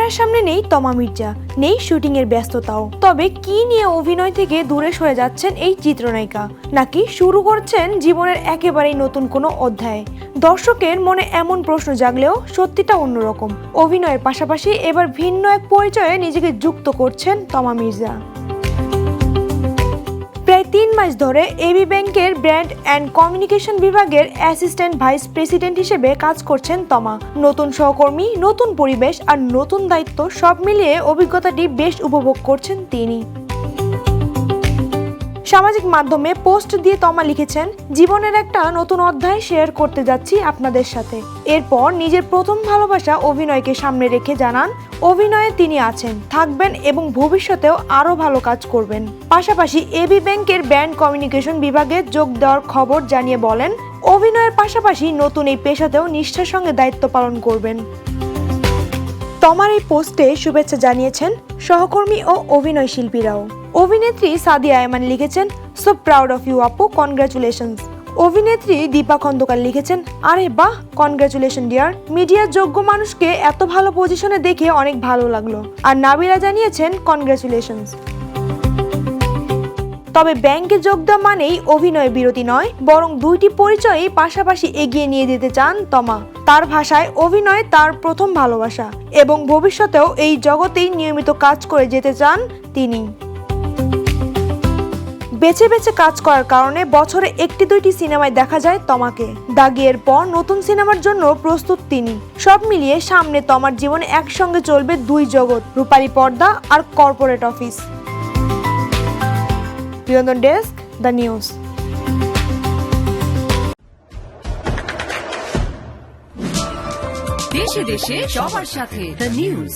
ক্যামেরার সামনে নেই তমা মির্জা, নেই শুটিং এর ব্যস্ততাও। তবে কি নিয়ে অভিনয় থেকে দূরে সরে যাচ্ছেন এই চিত্রনায়িকা, নাকি শুরু করছেন জীবনের একেবারেই নতুন কোনো অধ্যায়? দর্শকের মনে এমন প্রশ্ন জাগলেও সত্যিটা অন্যরকম। অভিনয়ের পাশাপাশি এবার ভিন্ন এক পরিচয়ে নিজেকে যুক্ত করছেন তমা মির্জা। প্রায় 3 মাস ধরে এবি ব্যাংকের ব্র্যান্ড অ্যান্ড কমিউনিকেশন বিভাগের অ্যাসিস্ট্যান্ট ভাইস প্রেসিডেন্ট হিসেবে কাজ করছেন তমা। নতুন সহকর্মী, নতুন পরিবেশ আর নতুন দায়িত্ব সব মিলিয়ে অভিজ্ঞতাটি বেশ উপভোগ করছেন তিনি। সামাজিক মাধ্যমে পোস্ট দিয়ে তমা লিখেছেন, জীবনের একটা নতুন অধ্যায় শেয়ার করতে যাচ্ছি আপনাদের সাথে। এরপর নিজের প্রথম ভালোবাসা অভিনয়কে সামনে রেখে জানান, অভিনয়ে তিনি আছেন, থাকবেন এবং ভবিষ্যতেও আরও ভালো কাজ করবেন। পাশাপাশি এবি ব্যাংকের ব্র্যান্ড কমিউনিকেশন বিভাগে যোগ দেওয়ার খবর জানিয়ে বলেন, অভিনয়ের পাশাপাশি নতুন এই পেশাতেও নিষ্ঠার সঙ্গে দায়িত্ব পালন করবেন। তমার এই পোস্টে শুভেচ্ছা জানিয়েছেন সহকর্মী ও অভিনয় শিল্পীরাও। অভিনেত্রী সাদিয়া আয়মান লিখেছেন, সো প্রাউড অফ ইউ আপু, কনগ্রাচুলেশনস। অভিনেত্রী দীপা খন্দকার লিখেছেন, আরে বাহ, কনগ্রাচুলেশন ডিয়ার। মিডিয়ার যোগ্য মানুষকে এত ভালো পজিশনে দেখে অনেক ভালো লাগলো। আর নাবিলা জানিয়েছেন, কনগ্রাচুলেশনস। তবে ব্যাংকে যোগ দেওয়া মানেই অভিনয় বিরতি নয়, বরং দুইটি পরিচয়ই পাশাপাশি এগিয়ে নিয়ে যেতে চান তমা। তার ভাষায় অভিনয় তার প্রথম ভালোবাসা এবং ভবিষ্যতেও এই জগতেই নিয়মিত কাজ করে যেতে চান তিনি। বেছে বেছে কাজ করার কারণে বছরে 1-2টি সিনেমায় দেখা যায় তমাকে। দাগিয়ের পর নতুন সিনেমার জন্য প্রস্তুত তিনি। সব মিলিয়ে সামনে তমার জীবনে একসঙ্গে চলবে 2 জগৎ, রূপালী পর্দা আর কর্পোরেট অফিস। বিনোদন ডেস্ক, দ্য নিউজ। দেশে দেশে সবার সাথে, দ্য নিউজ।